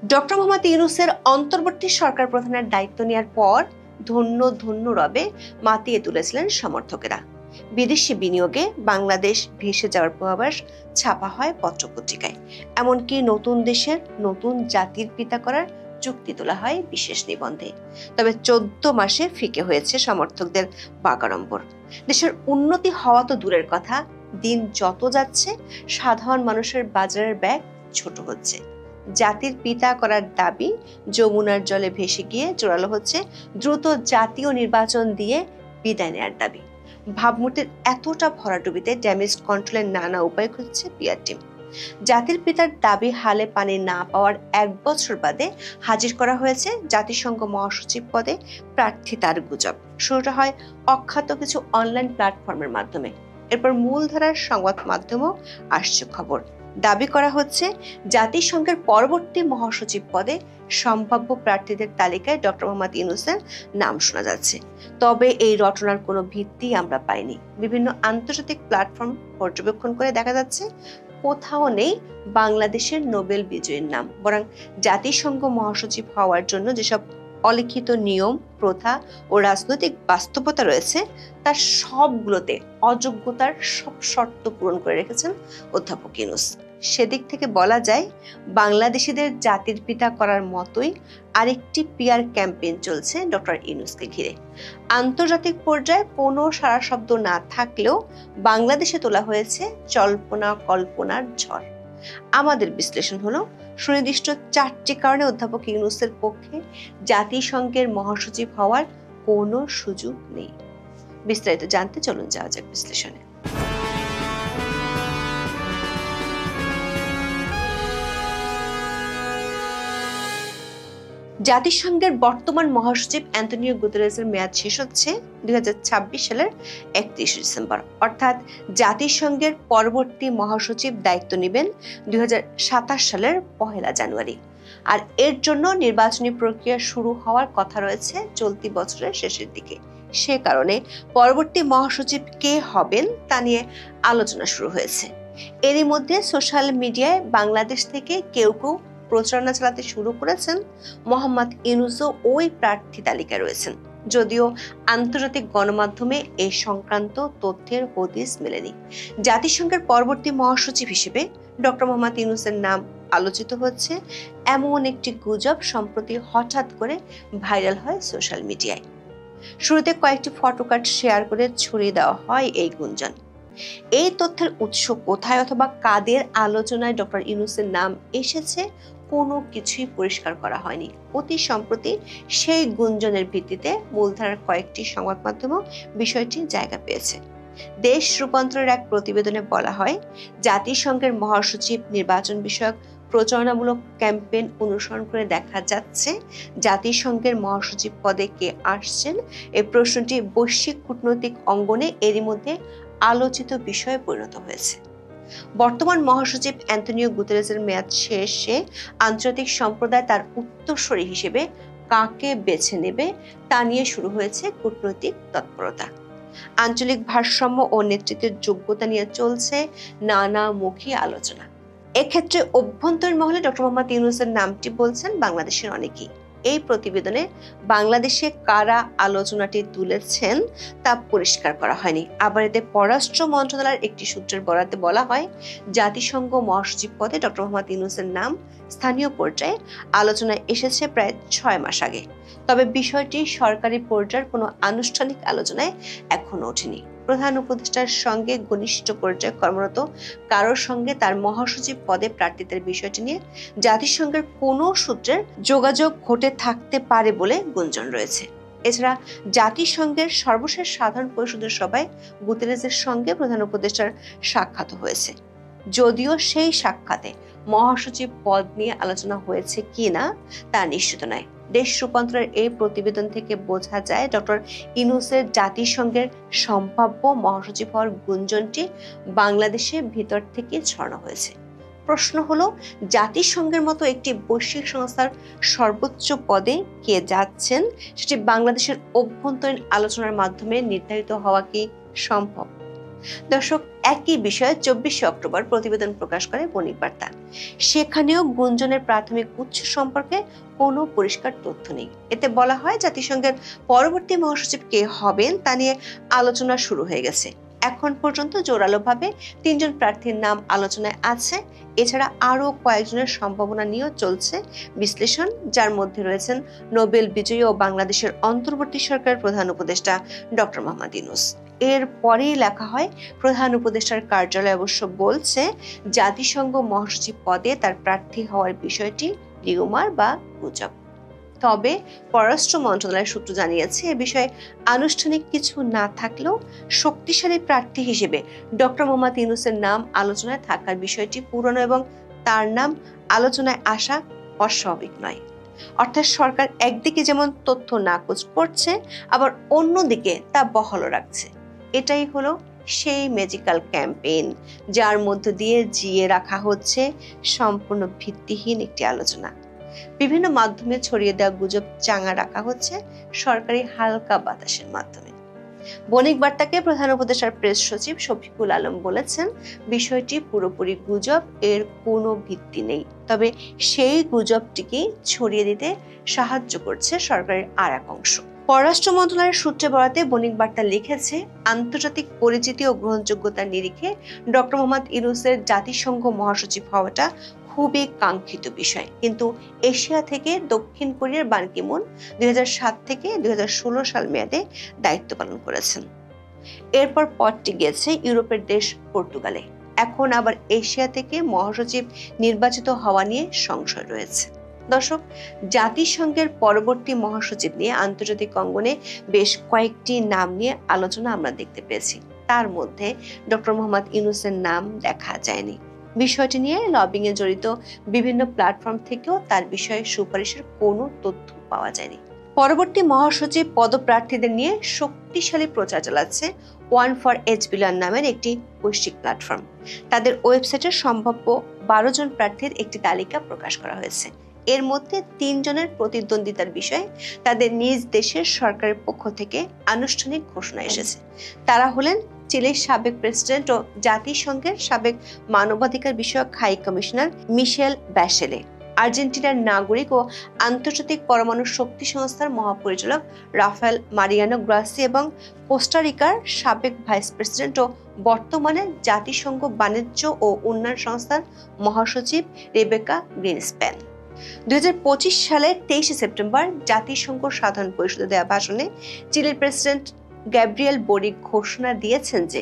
Doctor Mohammad ইউনূসের অন্তর্বর্তী সরকার প্রধানের দায়িত্ব নেওয়ার পর ধন্য ধন্য রবে মাতিয়ে তুলেছিলেন সমর্থকেরা। বিদেশি বিনিয়োগে বাংলাদেশ ভেসে যাওয়ার পূর্বাভাস ছাপা হয় পত্রপত্রিকায়। এমনকি নতুন দেশের নতুন জাতির পিতা করার চুক্তি তোলা হয় বিশেষ নিবন্ধে। তবে 14 মাসে ফিকে হয়েছে সমর্থকদের বাগাড়ম্বর। দেশের উন্নতি হওয়া তো দূরের কথা, দিন যত যাচ্ছে সাধারণ মানুষের বাজারের ব্যাগ ছোট হচ্ছে। জাতির পিতা করার দাবি যমুনার জলে ভেসে গিয়ে জোরালো হচ্ছে দ্রুত জাতীয় নির্বাচন দিয়ে বিদায় নেয়ার দাবি। ভাবমূর্তির এতটা ভরাডুবিতে ড্যামেজ কন্ট্রোলের নানা উপায় খুঁজছে পিআর টিম। জাতির পিতার দাবি হালে পানি না পাওয়ার 1 বছর বাদে হাজির করা হয়েছে জাতিসংঘ মহাসচিব পদে প্রার্থী তার গুজব। শুরুটা হয় অখ্যাত কিছু অনলাইন প্ল্যাটফর্মের মাধ্যমে, এরপর মূলধারার সংবাদ মাধ্যমও আসছে খবর। দাবি করা হচ্ছে জাতিসংঘের পরবর্তী মহাসচিব পদে সম্ভাব্য প্রার্থীদের তালিকায় ডক্টর মোহাম্মদ ইউনূসের নাম শোনা যাচ্ছে। তবে এই রটনার কোনো ভিত্তি আমরা পাইনি। বিভিন্ন আন্তর্জাতিক প্ল্যাটফর্ম পর্যবেক্ষণ করে দেখা যাচ্ছে কোথাও নেই বাংলাদেশের নোবেল বিজয়ীর নাম, বরং জাতিসংঘ মহাসচিব হওয়ার জন্য যেসব অলিখিত নিয়ম, প্রথা ও রাজনৈতিক বাস্তবতা রয়েছে তার সবগুলোতে অযোগ্যতার সব শর্ত পূরণ করে রেখেছেন অধ্যাপক ইউনূস। সেদিক থেকে বলা যায় বাংলাদেশিদের জাতির পিতা করার মতোই আরেকটি পিআর ক্যাম্পেইন চলছে ডক্টর ইউনূসকে ঘিরে। আন্তর্জাতিক পর্যায়ে কোনো সারা শব্দ না থাকলেও বাংলাদেশে তোলা হয়েছে জল্পনা কল্পনার ঝড়। আমাদের বিশ্লেষণ হলো সুনির্দিষ্ট 4টি কারণে অধ্যাপক ইউনূসের পক্ষে জাতিসংঘের মহাসচিব হওয়ার কোনো সুযোগ নেই। বিস্তারিত জানতে চলুন যাওয়া যাক বিশ্লেষণে। জাতিসংঘের বর্তমান মহাসচিব অ্যান্টোনিও গুতেরেসের মেয়াদ শেষ হচ্ছে 2026 সালের 31 ডিসেম্বর। অর্থাৎ জাতিসংঘের পরবর্তী মহাসচিব দায়িত্ব নেবেন 2027 সালের 1 জানুয়ারি। আর এর জন্য নির্বাচনী প্রক্রিয়া শুরু হওয়ার কথা রয়েছে চলতি বছরের শেষের দিকে। সে কারণে পরবর্তী মহাসচিব কে হবেন তা নিয়ে আলোচনা শুরু হয়েছে। এরই মধ্যে সোশ্যাল মিডিয়ায় বাংলাদেশ থেকে কেউ কেউ প্রচারণা চালাতে শুরু করেছেন মোহাম্মদ ইউনূসও ওই প্রার্থী তালিকায় রয়েছেন, যদিও আন্তর্জাতিক গণমাধ্যমে এই সংক্রান্ত তথ্যের হদিস মেলেনি। জাতিসংঘের পরবর্তী মহাসচিব হিসেবে ডক্টর মোহাম্মদ ইউনূসের নাম আলোচিত হচ্ছে এমন একটি গুজব সম্প্রতি হঠাৎ করে ভাইরাল হয় সোশ্যাল মিডিয়ায়। শুরুতে কয়েকটি ফটোকার্ড শেয়ার করে ছড়িয়ে দেওয়া হয় এই গুঞ্জন। এই তথ্যের উৎস কোথায় অথবা কাদের আলোচনায় ডক্টর ইউনূসের নাম এসেছে কোনো কিছুই পরিষ্কার করা হয়নি। অতি সম্প্রতি সেই গুঞ্জনের ভিত্তিতে মূলধারার কয়েকটি সংবাদ মাধ্যমও বিষয়টি জায়গা পেয়েছে। দেশ রূপান্তরের এক প্রতিবেদনে বলা হয়, জাতিসংঘের মহাসচিব নির্বাচন বিষয়ক প্রচারণামূলক ক্যাম্পেইন অনুসরণ করে দেখা যাচ্ছে জাতিসংঘের মহাসচিব পদে কে আসছেন এই প্রশ্নটি বৈশ্বিক কূটনৈতিক অঙ্গনে এরই মধ্যে আলোচিত বিষয়ে পরিণত হয়েছে। বর্তমান মহাসচিব অ্যান্টোনিও গুতেরেসের মেয়াদ শেষে আন্তর্জাতিক সম্প্রদায় তার উত্তরসূরি হিসেবে কাকে বেছে নেবে তা নিয়ে শুরু হয়েছে কূটনৈতিক তৎপরতা। আঞ্চলিক ভারসাম্য ও নেতৃত্বের যোগ্যতা নিয়ে চলছে নানামুখী আলোচনা। এক্ষেত্রে অভ্যন্তরীণ মহলে ডক্টর মোহাম্মদ ইউনূসের নামটি বলছেন বাংলাদেশের অনেকেই। এই প্রতিবেদনে বাংলাদেশে কারা আলোচনাটি তুলেছেন তা পরিষ্কার করা হয়নি। আবার এতে পররাষ্ট্র মন্ত্রণালয়ের একটি সূত্রের বরাতে বলা হয়, জাতিসংঘ মহাসচিব পদে ডক্টর মোহাম্মদ ইউনূসের নাম স্থানীয় পর্যায়ে আলোচনায় এসেছে প্রায় 6 মাস আগে। তবে বিষয়টি সরকারি পর্যায়ের কোনো আনুষ্ঠানিক আলোচনায় এখনো ওঠেনি। প্রধান উপদেষ্টার সঙ্গে ঘনিষ্ঠ পর্যায়ে কর্মরত কারোর সঙ্গে তার মহাসচিব পদে প্রার্থীদের বিষয়টি নিয়ে জাতিসংঘের কোনো সূত্রের যোগাযোগ ঘটে থাকতে পারে বলে গুঞ্জন রয়েছে। এছাড়া জাতিসংঘের সর্বশেষ সাধারণ পরিষদের সভায় গুতেরেসের সঙ্গে প্রধান উপদেষ্টার সাক্ষাৎ হয়েছে, যদিও সেই সাক্ষাতে মহাসচিব পদ নিয়ে আলোচনা হয়েছে কিনা তা নিশ্চিত নয়। দেশ রূপান্তরের এই প্রতিবেদন থেকে বোঝা যায় ডক্টর ইউনূসের জাতিসংঘের সম্ভাব্য মহাসচিব হওয়ার গুঞ্জনটি বাংলাদেশের ভিতর থেকে ছড়ানো হয়েছে। প্রশ্ন হলো, জাতিসংঘের মতো একটি বৈশ্বিক সংস্থার সর্বোচ্চ পদে কে যাচ্ছেন সেটি বাংলাদেশের অভ্যন্তরীণ আলোচনার মাধ্যমে নির্ধারিত হওয়া কি সম্ভব? দর্শক, একই বিষয়ে 24 অক্টোবর প্রতিবেদন প্রকাশ করে বণিক বার্তা। সেখানেও গুঞ্জনের প্রাথমিক উৎস সম্পর্কে কোনো পরিষ্কার তথ্য নেই। এতে বলা হয় জাতিসংঘের পরবর্তী মহাসচিব কে হবেন তা নিয়ে আলোচনা শুরু হয়ে গেছে। এখন পর্যন্ত জোরালোভাবে 3 জন প্রার্থীর নাম আলোচনায় আছে। এছাড়া আরো কয়েকজনের সম্ভাবনা নিয়েও চলছে বিশ্লেষণ, যার মধ্যে রয়েছেন নোবেল বিজয়ী ও বাংলাদেশের অন্তর্বর্তী সরকারের প্রধান উপদেষ্টা ডক্টর মোহাম্মদ ইউনূস। এর পরেই লেখা হয়, প্রধান উপদেষ্টার কার্যালয় অবশ্য বলছে জাতিসংঘ মহাসচিব পদে তার প্রার্থী হওয়ার বিষয়টি রিউমার বা গুজব। তবে পররাষ্ট্র মন্ত্রণালয়ের সূত্র জানিয়েছে, এ বিষয়ে আনুষ্ঠানিক কিছু না থাকলেও শক্তিশালী প্রার্থী হিসেবে ডক্টর মোহাম্মদ ইউনূসের নাম আলোচনায় থাকার বিষয়টি পুরনো এবং তার নাম আলোচনায় আসা অস্বাভাবিক নয়। অর্থাৎ সরকার একদিকে যেমন তথ্য নাকচ করছে, আবার অন্যদিকে তা বহাল রাখছে। এটাই হলো সেই ম্যাজিক্যাল ক্যাম্পেইন, যার মধ্য দিয়ে জিয়ে রাখা হচ্ছে সম্পূর্ণ ভিত্তিহীন একটি আলোচনা। বিভিন্ন মাধ্যমে ছড়িয়ে দেওয়া গুজব চাঙা রাখা হচ্ছে সরকারি হালকা বাতাসের মাধ্যমে। বণিক বার্তাকে প্রধান উপদেষ্টার প্রেস সচিব শফিকুল আলম বলেছেন, বিষয়টি পুরোপুরি গুজব, এর কোনো ভিত্তি নেই। তবে সেই গুজবটিকে ছড়িয়ে দিতে সাহায্য করছে সরকারের আর এক অংশ। পররাষ্ট্র মন্ত্রণালয়ের সূত্রে বরাতে বণিক বার্তা লিখেছে, আন্তর্জাতিক পরিচিতি ও গ্রহণযোগ্যতার নিরিখে ডক্টর মোহাম্মদ ইউনূসের জাতিসংঘ মহাসচিব হওয়াটা খুবই কাঙ্ক্ষিত বিষয়। কিন্তু এশিয়া থেকে দক্ষিণ কোরিয়ার বান কি মুন 2007 থেকে 2016 সাল মেয়াদে দায়িত্ব পালন করেছেন। এরপর পদটি গিয়েছে ইউরোপের দেশ পর্তুগালে। এখন আবার এশিয়া থেকে মহাসচিব নির্বাচিত হওয়া নিয়ে সংশয় রয়েছে। দর্শক, জাতিসংঘের পরবর্তী মহাসচিব নিয়ে আন্তর্জাতিক অঙ্গনে বেশ কয়েকটি নাম নিয়ে আলোচনা আমরা দেখতে পেয়েছি। তার মধ্যে ডক্টর মোহাম্মদ ইউনূসের নাম দেখা যায়নি। বিষয়টি নিয়ে লবিং এ জড়িত বিভিন্ন প্ল্যাটফর্ম থেকেও তার বিষয়ে সুপারিশের কোনো তথ্য পাওয়া যায়নি। পরবর্তী মহাসচিব পদপ্রার্থীদের নিয়ে শক্তিশালী প্রচার চালাচ্ছে One4HBLN নামের একটি বৈশ্বিক প্ল্যাটফর্ম। তাদের ওয়েবসাইটে সম্ভাব্য 12 জন প্রার্থীর একটি তালিকা প্রকাশ করা হয়েছে। এর মধ্যে 3 জনের প্রতিদ্বন্দ্বিতার বিষয়ে তাদের নিজ দেশের সরকারের পক্ষ থেকে আনুষ্ঠানিক ঘোষণা এসেছে। তারা হলেন চিলির সাবেক প্রেসিডেন্ট ও জাতিসংঘের সাবেক মানবাধিকার বিষয়ক হাই কমিশনার মিশেল ব্যাশেলে, আর্জেন্টিনার নাগরিক ও আন্তর্জাতিক পরমাণু শক্তি সংস্থার মহাপরিচালক রাফায়েল মারিয়ানো গ্রাসি এবং কোস্টারিকার সাবেক ভাইস প্রেসিডেন্ট ও বর্তমানে জাতিসংঘ বাণিজ্য ও উন্নয়ন সংস্থার মহাসচিব রেবেকা গ্রিনস্প্যান। 2025 সালের 23 সেপ্টেম্বর জাতিসংঘ সাধারণ পরিষদে দেওয়া ভাষণে চিলির প্রেসিডেন্ট গ্যাব্রিয়েল বোরিক ঘোষণা দিয়েছেন যে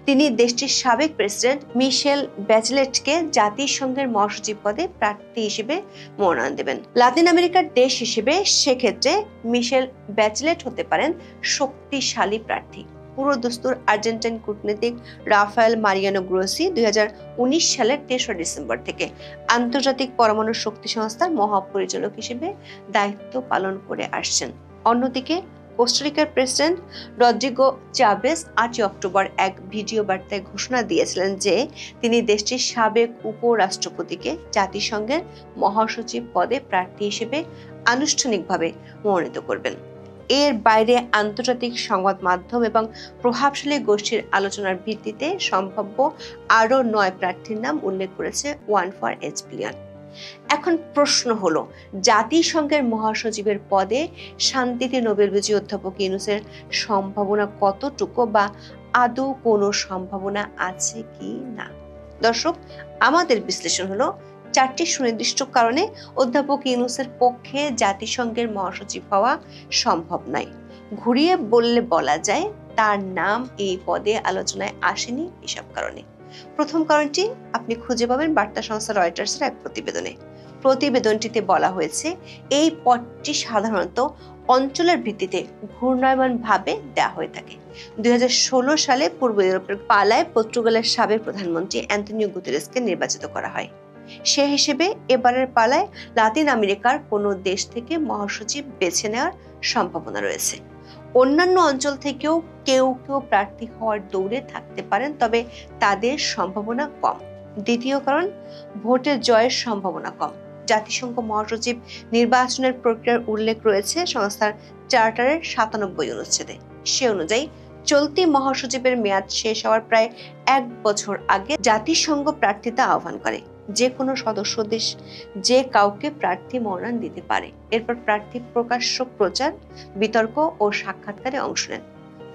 তিনি দেশটির সাবেক প্রেসিডেন্ট মিশেল ব্যাচেলেটকে জাতিসংঘের মহাসচিব পদে প্রার্থী হিসেবে মনোনয়ন দেবেন। লাতিন আমেরিকার দেশ হিসেবে সেক্ষেত্রে মিশেল ব্যাচেলেট হতে পারেন শক্তিশালী প্রার্থী। পুরোদস্তুর আর্জেন্টাইন কূটনীতিক রাফায়েল মারিয়ানো গ্রোসি 2019 সালের 3রা ডিসেম্বর থেকে আন্তর্জাতিক পরমাণু শক্তি সংস্থার মহাপরিচালক হিসেবে দায়িত্ব পালন করে আসছেন। অন্যদিকে কোস্টারিকার প্রেসিডেন্ট রদ্রিগো চাভেজ 8 অক্টোবর এক ভিডিও বার্তায় ঘোষণা দিয়েছিলেন যে তিনি দেশটির সাবেক উপরাষ্ট্রপতিকে জাতিসংঘের মহাসচিব পদে প্রার্থী হিসেবে আনুষ্ঠানিকভাবে মনোনীত করবেন। এর বাইরে আন্তর্জাতিক সংবাদ মাধ্যম এবং প্রভাবশালী গোষ্ঠীর আলোচনার ভিত্তিতে সম্ভাব্য আরও 9 প্রার্থীর নাম উল্লেখ করেছে One4HBLN। এখন প্রশ্ন হলো, জাতিসংঘের মহাসচিবের পদে শান্তিতে নোবেল বিজয়ী অধ্যাপক ইউনূসের সম্ভাবনা কতটুকু বা আদৌ কোনো সম্ভাবনা আছে কি না? দর্শক, আমাদের বিশ্লেষণ হলো 4টি সুনির্দিষ্ট কারণে অধ্যাপক ইউনূসের পক্ষে জাতিসংঘের মহাসচিব হওয়া সম্ভব নয়। ঘুরিয়ে বললে বলা যায় তার নাম এই পদে আলোচনায় আসেনি এসব কারণে। প্রথম কারণটি আপনি খুঁজে পাবেন বার্তা সংস্থা রয়টার্সের এক প্রতিবেদনে। প্রতিবেদনটিতে বলা হয়েছে এই পদটি সাধারণত অঞ্চলের ভিত্তিতে ঘূর্ণায়মানভাবে দেওয়া হয়ে থাকে। 2016 সালে পূর্ব ইউরোপের পালায় পর্তুগালের সাবেক প্রধানমন্ত্রী অ্যান্তোনিও গুতেরেসকে নির্বাচিত করা হয়। সে হিসেবে এবারের পালায় লাতিন আমেরিকার কোনো দেশ থেকে মহাসচিব বেছে নেওয়ার সম্ভাবনা রয়েছে। অন্যান্য অঞ্চল থেকেও কেউ কেউ প্রার্থী হওয়ার দৌড়ে থাকতে পারেন, তবে তাদের সম্ভাবনা কম। দ্বিতীয় কারণ, ভোটের জয়ের সম্ভাবনা কম। জাতিসংঘ মহাসচিব নির্বাচনের প্রক্রিয়ার উল্লেখ রয়েছে সংস্থার চার্টারের 97 অনুচ্ছেদে। সে অনুযায়ী চলতি মহাসচিবের মেয়াদ শেষ হওয়ার প্রায় 1 বছর আগে জাতিসংঘ প্রার্থিতা আহ্বান করে। যে কোনো সদস্য দেশ যে কাউকে প্রার্থী মনোনয়ন দিতে পারে। এরপর প্রার্থী প্রকাশ্য প্রচার, বিতর্ক ও সাক্ষাৎকারে অংশ নেন।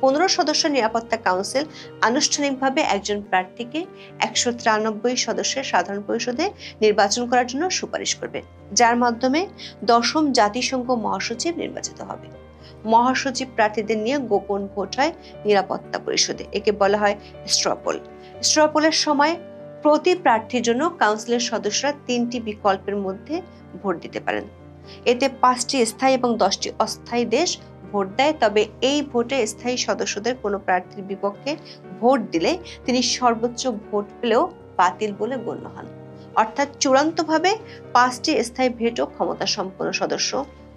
15 সদস্য নিরাপত্তা কাউন্সিল আনুষ্ঠানিকভাবে একজন প্রার্থীকে 193 সদস্যের সাধারণ পরিষদে নির্বাচন করার জন্য সুপারিশ করবে, যার মাধ্যমে 10ম জাতিসংঘ মহাসচিব নির্বাচিত হবে। মহাসচিব প্রার্থীদের নিয়ে গোপন ভোট হয় নিরাপত্তা পরিষদে। একে বলা হয় স্ট্রপোল। স্ট্রপোলের সময় প্রতি প্রার্থীর জন্য কাউন্সিলের সদস্যরা 3টি বিকল্পের মধ্যে ভোট দিতে পারেন। এতে 5টি স্থায়ী এবং 10টি অস্থায়ী দেশ ভোট দেয়। তবে এই ভোটে স্থায়ী সদস্যদের কোনো প্রার্থীর বিপক্ষে ভোট দিলে তিনি সর্বোচ্চ ভোট পেলেও বাতিল বলে গণ্য হন। অর্থাৎ চূড়ান্তভাবে 5টি স্থায়ী ভেটো ক্ষমতা সম্পন্ন সদস্য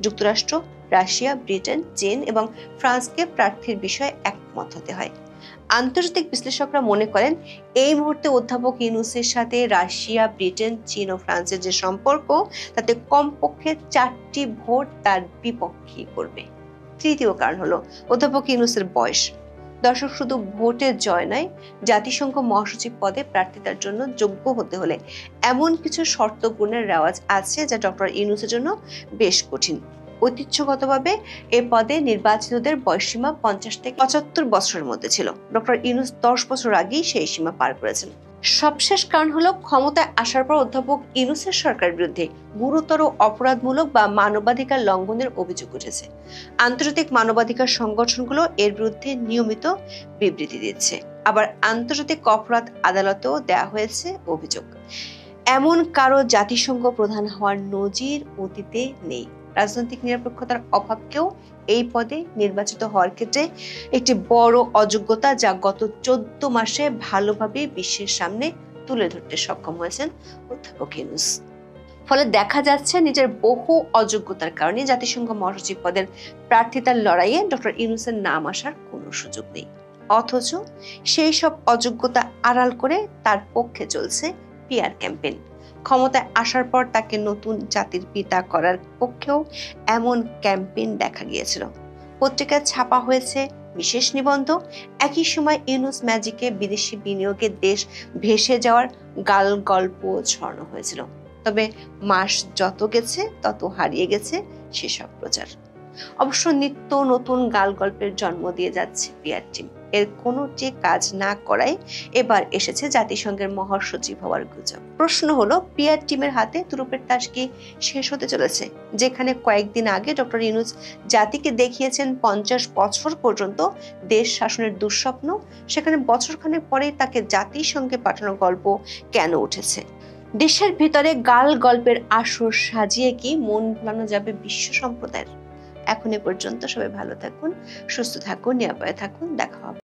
যুক্তরাষ্ট্র, রাশিয়া, ব্রিটেন, চীন এবং ফ্রান্সকে প্রার্থীর বিষয়ে একমত হতে হয়। আন্তর্জাতিক বিশ্লেষকরা মনে করেন এই মুহূর্তে অধ্যাপক ইউনূসের সাথে রাশিয়া, ব্রিটেন, চীন ও ফ্রান্সের যে সম্পর্ক, তাতে কমপক্ষে 4টি ভোট তার বিপক্ষে করবে। তৃতীয় কারণ হলো অধ্যাপক ইউনূসের বয়স। দর্শক, শুধু ভোটের জয় নয়, জাতিসংঘ মহাসচিব পদে প্রার্থিতার জন্য যোগ্য হতে হলে এমন কিছু শর্ত পূরণের রেওয়াজ আছে যা ডক্টর ইউনূসের জন্য বেশ কঠিন। ঐতিহ্যগতভাবে এ পদে নির্বাচিতদের বয়সসীমা 50 থেকে 75 বছরের মধ্যে ছিল। ডক্টর ইউনূস 10 বছর আগেই সেই সীমা পার করেছেন। সবশেষ কারণ হলো ক্ষমতায় আসার পর অধ্যাপক ইউনূসের সরকারের বিরুদ্ধে গুরুতর অপরাধমূলক বা মানবাধিকার লঙ্ঘনের অভিযোগ উঠেছে। আন্তর্জাতিক মানবাধিকার সংগঠনগুলো এর বিরুদ্ধে নিয়মিত বিবৃতি দিচ্ছে। আবার আন্তর্জাতিক অপরাধ আদালতেও দেওয়া হয়েছে অভিযোগ। এমন কারো জাতিসংঘ প্রধান হওয়ার নজির অতীতে নেই। রাজনৈতিক নিরপেক্ষতার অভাবকেও এই পদে নির্বাচিত হওয়ার ক্ষেত্রে একটি বড় অযোগ্যতা, যা গত 14 মাসে ভালোভাবে বিশ্বের সামনে তুলে ধরতে সক্ষম হয়েছেন অধ্যাপক ইউনূস। ফলে দেখা যাচ্ছে নিজের বহু অযোগ্যতার কারণে জাতিসংঘ মহাসচিব পদের প্রার্থিতার লড়াইয়ে ডক্টর ইউনূসের নাম আসার কোনো সুযোগ নেই। অথচ সেই সব অযোগ্যতা আড়াল করে তার পক্ষে চলছে পিআর ক্যাম্পেইন। ক্ষমতায় আসার পর তাকে নতুন জাতির পিতা করার পক্ষেও এমন ক্যাম্পেইন দেখা গিয়েছিল। পত্রিকায় ছাপা হয়েছে বিশেষ নিবন্ধ। একই সময় ইউনূস ম্যাজিকে বিদেশি বিনিয়োগের দেশ ভেসে যাওয়ার গাল গল্প ছড়ানো হয়েছিল। তবে মাস যত গেছে তত হারিয়ে গেছে সেসব প্রচার। অবশ্য নিত্য নতুন গাল গল্পের জন্ম দিয়ে যাচ্ছে পিআর টিম। এর কোনোটি কাজ না করায় এবার এসেছে জাতিসংঘের মহাসচিব হওয়ার গুজব। প্রশ্ন হলো, পিআর টিমের হাতে তুরুপের তাস কি শেষ হতে চলেছে? যেখানে কয়েকদিন আগে ডক্টর ইউনূস জাতিকে দেখিয়েছেন 50 বছর পর্যন্ত দেশ শাসনের দুঃস্বপ্ন, সেখানে বছরখানেক পরেই তাকে জাতিসংঘে পাঠানো গল্প কেন উঠেছে? দেশের ভিতরে গাল গল্পের আসর সাজিয়ে কি মন ভোলানো যাবে বিশ্ব সম্প্রদায়ের? এখন এ পর্যন্ত। সবাই ভালো থাকুন, সুস্থ থাকুন, নিরাপদে থাকুন। দেখা হবে।